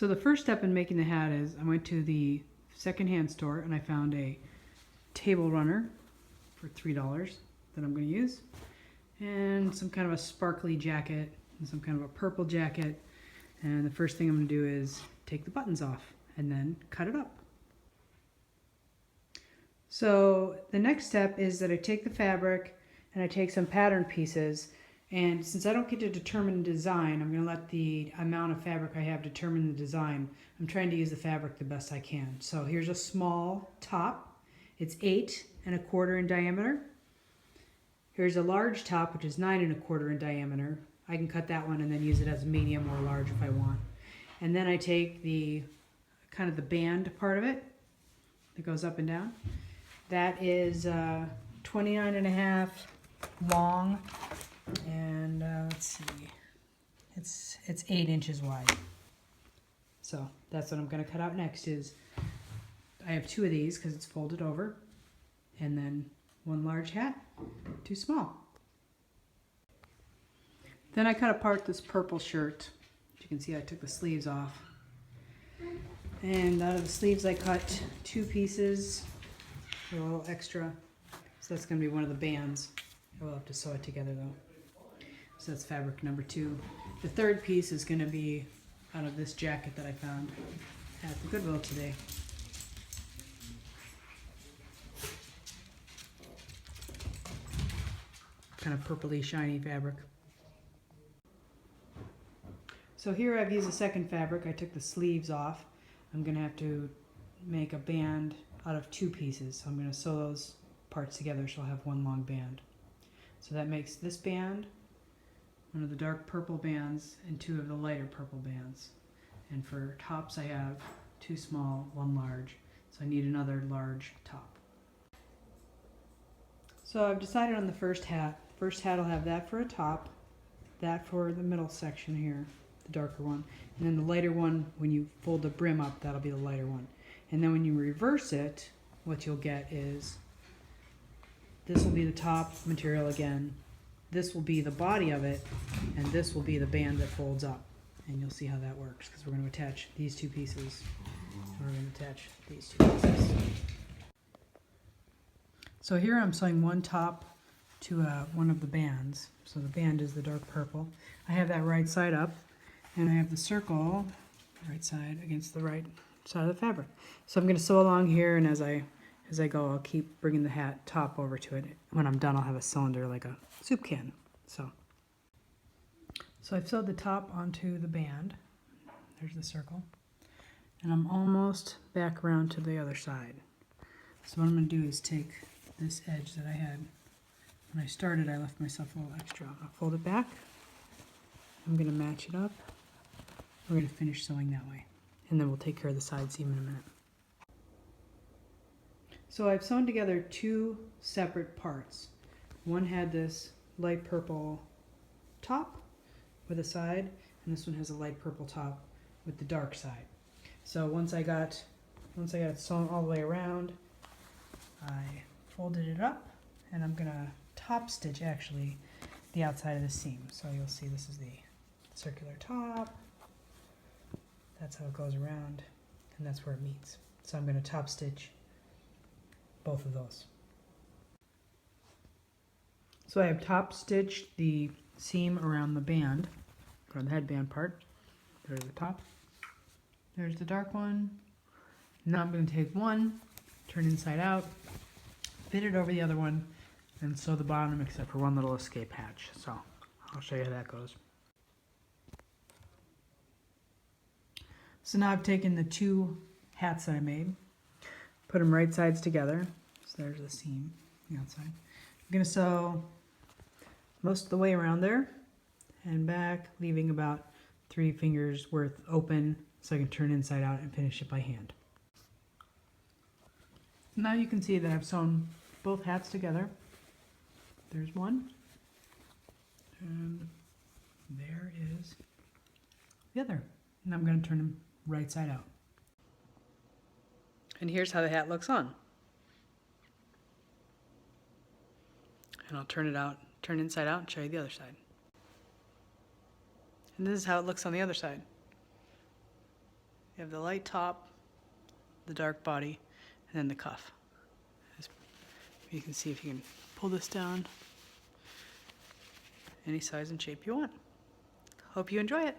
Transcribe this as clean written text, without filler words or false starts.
So the first step in making the hat is I went to the secondhand store and I found a table runner for $3 that I'm going to use, and some kind of a sparkly jacket and some kind of a purple jacket. And the first thing I'm going to do is take the buttons off and then cut it up. So the next step is that I take the fabric and I take some pattern pieces, and since I don't get to determine the design, I'm going to let the amount of fabric I have determine the design. I'm trying to use the fabric the best I can. So here's a small top. It's 8 1/4 in diameter. Here's a large top, which is 9 1/4 in diameter. I can cut that one and then use it as medium or large if I want. And then I take the kind of the band part of it that goes up and down. That is 29 1/2 long, and let's see, it's 8 inches wide. So that's what I'm going to cut out next. Is I have 2 of these because it's folded over, and then 1 large hat, 2 small. Then I cut apart this purple shirt. As you can see, I took the sleeves off, and out of the sleeves I cut 2 pieces, a little extra. So that's going to be one of the bands. I will have to sew it together though. So that's fabric number 2. The third piece is going to be out of this jacket that I found at the Goodwill today. Kind of purpley shiny fabric. So here I've used a second fabric. I took the sleeves off. I'm going to have to make a band out of 2 pieces. So I'm going to sew those parts together so I'll have 1 long band. So that makes this band, one of the dark purple bands, and 2 of the lighter purple bands. And for tops I have 2 small, 1 large. So I need another large top. So I've decided on the first hat. First hat will have that for a top, that for the middle section here, the darker one, and then the lighter one, when you fold the brim up, that'll be the lighter one. And then when you reverse it, what you'll get is this will be the top material again, this will be the body of it, and this will be the band that folds up. And you'll see how that works, because we're going to attach these 2 pieces. We're going to attach these 2 pieces. So here I'm sewing 1 top to one of the bands. So the band is the dark purple. I have that right side up, and I have the circle right side against the right side of the fabric. So I'm going to sew along here, and as I go, I'll keep bringing the hat top over to it. When I'm done, I'll have a cylinder like a soup can. So I've sewed the top onto the band. There's the circle. And I'm almost back around to the other side. So what I'm going to do is take this edge that I had. When I started, I left myself a little extra. I'll fold it back. I'm going to match it up. We're going to finish sewing that way. And then we'll take care of the side seam in a minute. So I've sewn together 2 separate parts. One had this light purple top with a side, and this one has a light purple top with the dark side. So once I got it sewn all the way around, I folded it up, and I'm gonna top stitch actually the outside of the seam. So you'll see this is the circular top. That's how it goes around, and that's where it meets. So I'm gonna top stitch both of those. So I have top stitched the seam around the band, or the headband part. There's the top. There's the dark one. Now I'm going to take one, turn inside out, fit it over the other one, and sew the bottom except for one little escape hatch. So I'll show you how that goes. So now I've taken the 2 hats that I made, put them right sides together. So there's the seam on the outside. I'm going to sew most of the way around there and back, leaving about 3 fingers worth open so I can turn inside out and finish it by hand. Now you can see that I've sewn both hats together. There's one, and there is the other. And I'm going to turn them right side out. And here's how the hat looks on. And I'll turn inside out and show you the other side. And this is how it looks on the other side. You have the light top, the dark body, and then the cuff. You can see if you can pull this down any size and shape you want. Hope you enjoy it.